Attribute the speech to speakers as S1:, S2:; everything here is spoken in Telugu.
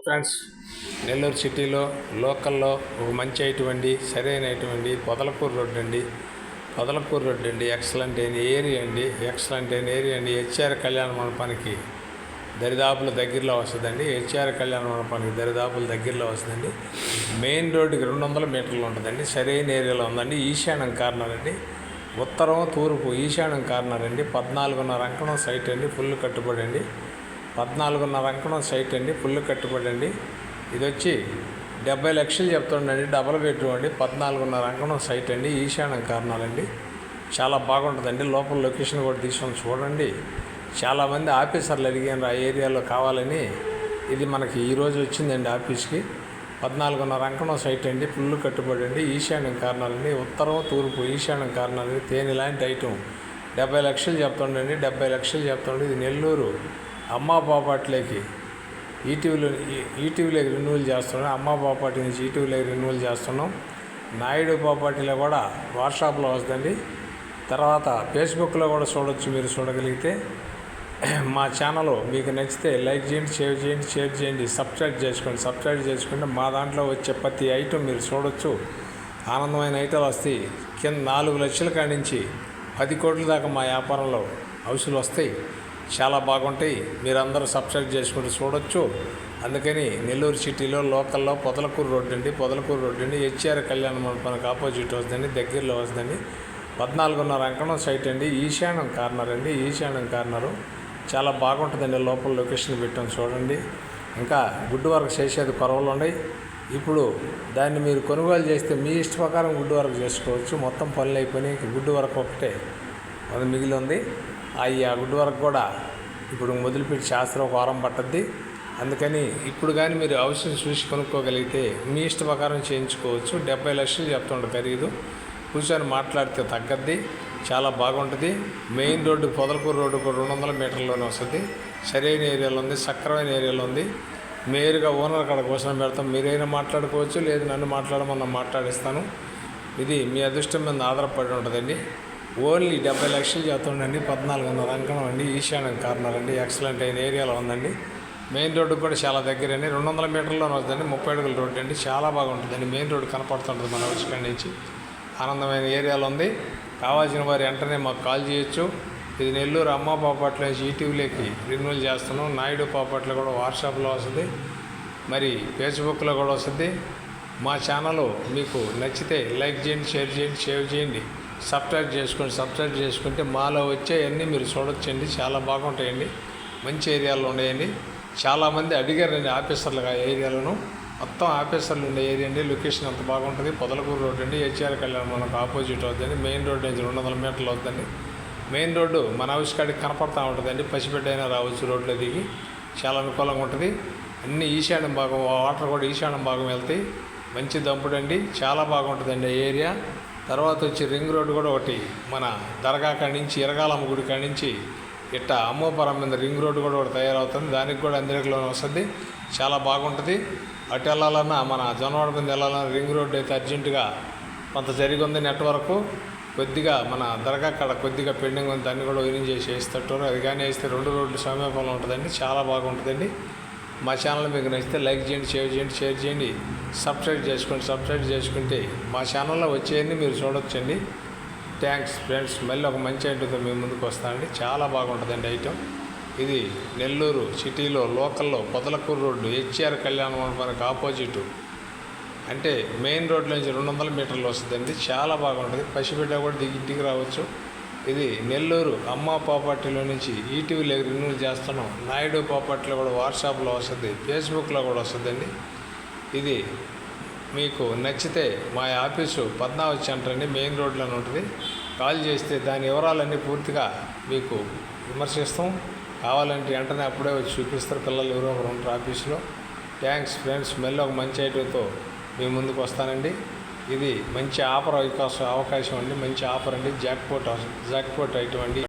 S1: ఫ్రెండ్స్, నెల్లూరు సిటీలో లోకల్లో ఒక మంచి ఐటమ్ సరైనటువంటి పొదలకూరు రోడ్డు అండి. ఎక్సలెంట్ అయిన ఏరియా అండి. హెచ్ఆర్ కళ్యాణ మండపానికి దరిదాపుల దగ్గరలో వస్తుందండి. హెచ్ఆర్ కళ్యాణ మండపానికి దరిదాపుల దగ్గరలో వస్తుందండి. మెయిన్ రోడ్డుకి 200 మీటర్లు ఉంటుందండి. సరైన ఏరియాలో ఉందండి. ఈశాన్యం కార్నర్ అండి. ఉత్తరం తూర్పు ఈశాన్యం కార్నర్ అండి. 14.5 అంకణం సైట్ అండి. ఫుల్ కట్టుబడి అండి. 14.5 అంకణం సైట్ అండి. ఫుల్ కట్టుబడి అండి. ఇది వచ్చి 70 లక్షలు చెప్తుండండి. డబల్ బెడ్రూమ్ అండి. 14.5 అంకణం సైట్ అండి. ఈశాన్యం కార్నర్ అండి. చాలా బాగుంటుందండి. లోపల లొకేషన్ కూడా తీసుకొని చూడండి. చాలామంది ఆఫీసర్లు అడిగారు ఆ ఏరియాలో కావాలని. ఇది మనకి ఈరోజు వచ్చిందండి ఆఫీస్కి. 14.5 అంకణం సైట్ అండి. ఫుల్ కట్టుబడి అండి. ఈశాన్యం కార్నర్ అండి. ఉత్తరం తూర్పు ఈశాన్యం కార్నర్ అండి. తేనె లాంటి ఐటమ్ 70 లక్షలు చెప్తుండండి. 70 లక్షలు చెప్తుండే. ఇది నెల్లూరు అమ్మా బాపాట్లోకి ఈటీవీలోకి రెన్యువల్ చేస్తున్నాం. అమ్మా బాపాటి నుంచి ఈటీవీలోకి రెన్యువల్ చేస్తున్నాం. నాయుడు బాపాటిలో కూడా వాట్సాప్లో వస్తుందండి. తర్వాత ఫేస్బుక్లో కూడా చూడొచ్చు. మీరు చూడగలిగితే మా ఛానల్ మీకు నచ్చితే లైక్ చేయండి, షేర్ చేయండి, సబ్స్క్రైబ్ చేసుకుంటే మా దాంట్లో వచ్చే ప్రతి ఐటమ్ మీరు చూడొచ్చు. ఆనందమైన ఐటమ్లు వస్తాయి. కింద 4 లక్షల కాడి నుంచి 10 కోట్ల దాకా మా వ్యాపారంలో హౌసులు వస్తాయి. చాలా బాగుంటాయి. మీరందరూ సబ్స్క్రైబ్ చేసుకుంటూ చూడొచ్చు. అందుకని నెల్లూరు సిటీలో లోకల్లో పొదలకూరు రోడ్డు అండి. హెచ్ఆర్ కళ్యాణ మండపానికి ఆపోజిట్ వస్తుందండి. దగ్గరలో వస్తుందండి. 14.5 అంకణం సైట్ అండి. ఈశాన్యం కార్నరు చాలా బాగుంటుందండి. లోపల లొకేషన్ పెట్టాం చూడండి. ఇంకా గుడ్ వర్క్ చేసేది కొరవలు ఉన్నాయి. ఇప్పుడు దాన్ని మీరు కొనుగోలు చేస్తే మీ ఇష్ట ప్రకారం గుడ్ వర్క్ చేసుకోవచ్చు. మొత్తం పనులు అయిపోయినాయి. గుడ్ వర్క్ ఒకటే అది మిగిలి ఉంది. ఆ గుడ్ వర్క్ కూడా ఇప్పుడు మొదలుపెట్టి శాస్త్రం ఒక వారం పట్టద్ది. అందుకని ఇప్పుడు కానీ మీరు అవసరం చూసి కొనుక్కోగలిగితే మీ ఇష్ట ప్రకారం చేయించుకోవచ్చు. 70 లక్షలు చెప్తుండే ఖరీదు. కూర్చొని మాట్లాడితే తగ్గద్ది. చాలా బాగుంటుంది. మెయిన్ రోడ్డు పొదలకూరు రోడ్డు 200 మీటర్లోనే వస్తుంది. సరైన ఏరియాలో ఉంది. సక్రమైన ఏరియాలో ఉంది. మేరుగా ఓనర్ కాడ కోసం పెడతాం. మీరైనా మాట్లాడుకోవచ్చు, లేదు నన్ను మాట్లాడమన్నా మాట్లాడిస్తాను. ఇది మీ అదృష్టం మీద ఆధారపడి ఉంటుందండి. ఓన్లీ 70 లక్షలు చెప్తుండండి. 14.5 అంకణం అండి. ఈశాన్యం కార్నర్ అండి. ఎక్సలెంట్ అయిన ఏరియాలో ఉందండి. మెయిన్ రోడ్డు కూడా చాలా దగ్గరండి. 200 మీటర్లోనే వస్తుందండి. 30 అడుగుల రోడ్డు అండి. చాలా బాగుంటుందండి. మెయిన్ రోడ్డు కనపడుతుంటుంది మన హౌస్ నుంచి. ఆనందమైన ఏరియాలో ఉంది. కావాల్సిన వారు వెంటనే మాకు కాల్ చేయొచ్చు. ఇది నెల్లూరు అమ్మా బాపట్ల నుంచి ఈటీవీలోకి రెన్యువల్ చేస్తున్నాం. నాయుడు బాపట్ల కూడా వాట్సాప్లో వస్తుంది. మరి ఫేస్బుక్లో కూడా వస్తుంది. మా ఛానల్ మీకు నచ్చితే లైక్ చేయండి, షేర్ చేయండి, సబ్స్క్రైబ్ చేసుకుంటే మాలో వచ్చేవన్నీ మీరు చూడొచ్చండి. చాలా బాగుంటాయండి. మంచి ఏరియాలో ఉన్నాయండి. చాలామంది అడిగారండి ఆఫీసర్లుగా ఏరియాలను. మొత్తం ఆఫీసర్లు ఉండే ఏరియా అండి. లొకేషన్ అంత బాగుంటుంది. పొదలకూరు రోడ్డు అండి. హెచ్ఆర్ కళ్యాణ మనకు ఆపోజిట్ అవుతుందండి. మెయిన్ రోడ్డు నుంచి 200 మీటర్లు అవుతుందండి. మెయిన్ రోడ్డు మన హౌస్ కాడికి కనపడుతూ ఉంటుందండి. పసిబిడ్డ అయినా రావచ్చు. రోడ్లో దిగి చాలా అనుకూలంగా ఉంటుంది. అన్ని ఈశాన్యం భాగం, వాటర్ కూడా ఈశాన్యం భాగం వెళ్తాయి. మంచి దంపుడు అండి. చాలా బాగుంటుందండి ఏరియా. తర్వాత వచ్చి రింగ్ రోడ్డు కూడా ఒకటి మన దర్గా కాడి నుంచి ఇరగాలమ్మ గుడి కాడి నుంచి ఇట్ట అమ్మోపురం మీద రింగ్ రోడ్డు కూడా ఒకటి తయారవుతుంది. దానికి కూడా అందులోనే వస్తుంది. చాలా బాగుంటుంది. అటు వెళ్ళాలన్నా మన జొన్నవాడ మీద వెళ్ళాలన్నా రింగ్ రోడ్డు అయితే అర్జెంటుగా కొంత జరిగి ఉంది. నెట్వర్క్ కొద్దిగా మన దర్గా కాడ కొద్దిగా పెండింగ్ ఉంది. దాన్ని కూడా వినింగ్ చేసి వేస్తారు. అది కానీ వేస్తే 2 రోడ్లు సమీపంలో ఉంటుందండి. చాలా బాగుంటుందండి. మా ఛానల్ మీకు నచ్చితే లైక్ చేయండి, షేర్ చేయండి, సబ్స్క్రైబ్ చేసుకుంటే మా ఛానల్లో వచ్చేవన్నీ మీరు చూడొచ్చండి. Thanks friends. మళ్ళీ ఒక మంచి ఐటమ్తో మేము ముందుకు వస్తానండి. చాలా బాగుంటుందండి ఐటమ్. ఇది నెల్లూరు సిటీలో లోకల్లో పొదలకూరు రోడ్డు హెచ్ఆర్ కళ్యాణ మండపానికి ఆపోజిట్ అంటే మెయిన్ రోడ్లో నుంచి 200 మీటర్లు వస్తుందండి. చాలా బాగుంటుంది. పసిబిడ్డ కూడా ఇంటికి రావచ్చు. ఇది నెల్లూరు అమ్మా ప్రాపర్టీలో నుంచి ఈటీవీలో రెన్యువల్ చేస్తున్నాం. నాయుడు ప్రాపర్టీలో కూడా వాట్సాప్లో వస్తుంది. ఫేస్బుక్లో కూడా వస్తుందండి. ఇది మీకు నచ్చితే మా ఆఫీసు పద్మావతి సెంటర్ అండి. మెయిన్ రోడ్లోనే ఉంటుంది. కాల్ చేస్తే దాని వివరాలన్నీ పూర్తిగా మీకు విమర్శిస్తాం. కావాలంటే వెంటనే అప్పుడే వచ్చి చూపిస్తారు. పిల్లలు ఎవరో ఒకరు ఉంటారు ఆఫీసులో. Thanks friends. మళ్ళీ ఒక మంచి ఐటమ్తో మీ ముందుకు వస్తానండి. ఇది మంచి ఆఫర్ అవకాశం అండి. మంచి ఆఫర్ అండి. జాక్పాట్ ఐటమ్ అండి.